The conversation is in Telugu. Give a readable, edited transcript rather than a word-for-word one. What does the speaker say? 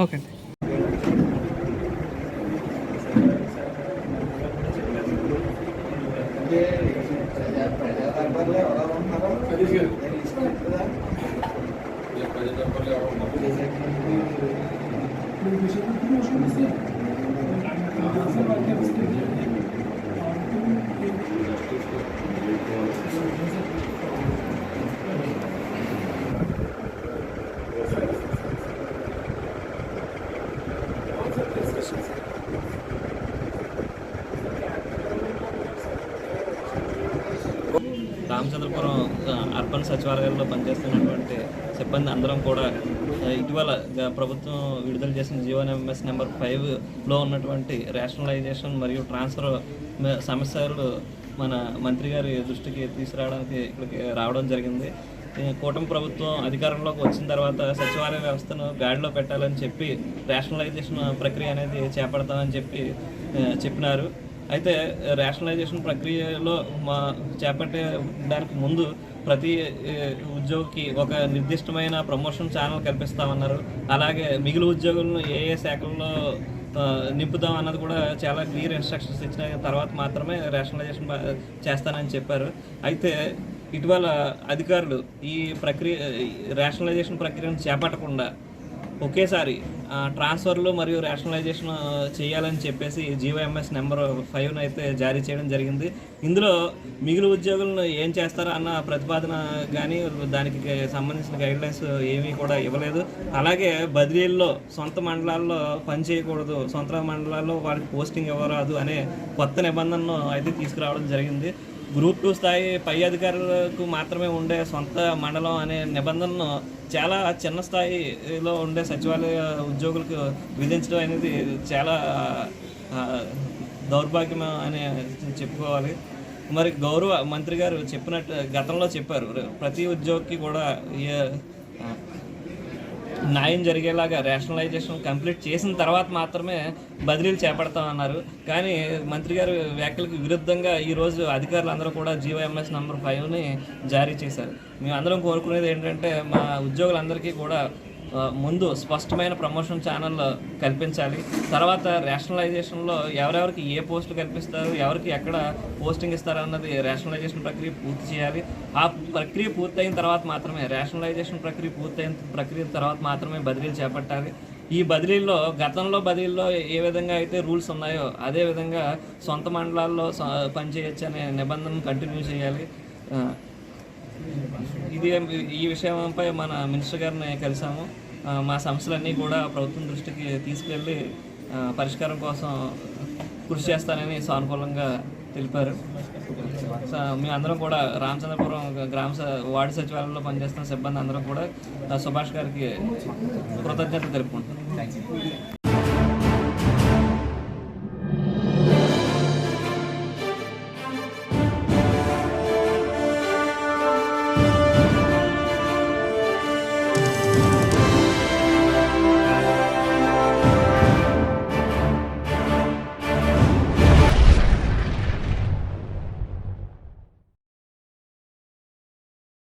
ఓకే. రామచంద్రపురం అర్బన్ సచివాలయాల్లో పనిచేస్తున్నటువంటి సిబ్బంది అందరం కూడా ఇటీవల ప్రభుత్వం విడుదల చేసిన జీవోఎంఎస్ నెంబర్ 5లో ఉన్నటువంటి రేషనలైజేషన్ మరియు ట్రాన్స్ఫర్ సమస్యలు మన మంత్రి గారి దృష్టికి తీసుకురావడానికి ఇక్కడికి రావడం జరిగింది. కూటమి ప్రభుత్వం అధికారంలోకి వచ్చిన తర్వాత సచివాలయ వ్యవస్థను గాడిలో పెట్టాలని చెప్పి రేషనలైజేషన్ ప్రక్రియ అనేది చేపడతామని చెప్పినారు. అయితే రేషనలైజేషన్ ప్రక్రియలో చేపట్టడానికి ముందు ప్రతి ఉద్యోగికి ఒక నిర్దిష్టమైన ప్రమోషన్ ఛానల్ కల్పిస్తామన్నారు. అలాగే మిగిలిన ఉద్యోగులను ఏ శాఖల్లో నింపుదాం అన్నది కూడా చాలా క్లియర్ ఇన్స్ట్రక్షన్స్ ఇచ్చిన తర్వాత మాత్రమే రేషనలైజేషన్ చేస్తానని చెప్పారు. అయితే ఇటీవల అధికారులు ఈ రేషనలైజేషన్ ప్రక్రియను చేపట్టకుండా ఒకేసారి ట్రాన్స్ఫర్లు మరియు రేషనలైజేషన్ చేయాలని చెప్పేసి జీవోఎంఎస్ నెంబర్ 5ను అయితే జారీ చేయడం జరిగింది. ఇందులో మిగిలిన ఉద్యోగులను ఏం చేస్తారో అన్న ప్రతిపాదన కానీ దానికి సంబంధించిన గైడ్లైన్స్ ఏమీ కూడా ఇవ్వలేదు. అలాగే బదిలీల్లో సొంత మండలాల్లో పనిచేయకూడదు, సొంత మండలాల్లో వారికి పోస్టింగ్ ఇవ్వరాదు అనే కొత్త నిబంధనను అయితే తీసుకురావడం జరిగింది. గ్రూప్ 2 స్థాయి పై అధికారులకు మాత్రమే ఉండే సొంత మండలం అనే నిబంధనను చాలా చిన్న స్థాయిలో ఉండే సచివాలయ ఉద్యోగులకు విధించడం అనేది చాలా దౌర్భాగ్యం అని చెప్పుకోవాలి. మరి గౌరవ మంత్రి గారు గతంలో చెప్పారు, ప్రతి ఉద్యోగికి కూడా న్యాయం జరిగేలాగా రేషనలైజేషన్ కంప్లీట్ చేసిన తర్వాత మాత్రమే బదిలీలు చేపడతామన్నారు. కానీ మంత్రి గారి వ్యాఖ్యలకు విరుద్ధంగా ఈరోజు అధికారులందరూ కూడా జీవోఎంఎస్ నెంబర్ 5ని జారీ చేశారు. మేమందరం కోరుకునేది ఏంటంటే మా ఉద్యోగులందరికీ కూడా ముందు స్పష్టమైన ప్రమోషన్ ఛానల్ కల్పించాలి. తర్వాత రేషనలైజేషన్లో ఎవరెవరికి ఏ పోస్టులు కల్పిస్తారు, ఎవరికి ఎక్కడ పోస్టింగ్ ఇస్తారు అన్నది రేషనలైజేషన్ ప్రక్రియ పూర్తి చేయాలి. ఆ ప్రక్రియ పూర్తయిన తర్వాత మాత్రమే రేషనలైజేషన్ ప్రక్రియ తర్వాత మాత్రమే బదిలీలు చేపట్టాలి. ఈ గతంలో బదిలీల్లో ఏ విధంగా అయితే రూల్స్ ఉన్నాయో అదే విధంగా సొంత మండలాల్లో పనిచేయచ్చు అనే నిబంధనను కంటిన్యూ చేయాలి. ఈ విషయంపై మన మినిస్టర్ గారిని కలిసాము. మా సమస్యలన్నీ కూడా ప్రభుత్వం దృష్టికి తీసుకెళ్ళి పరిష్కారం కోసం కృషి చేస్తానని సానుకూలంగా తెలిపారు. మేమందరం కూడా రామచంద్రపురం వార్డు సచివాలయంలో పనిచేస్తున్న సిబ్బంది అందరం కూడా సుభాష్ గారికి కృతజ్ఞతలు తెలుపుకుంటాం.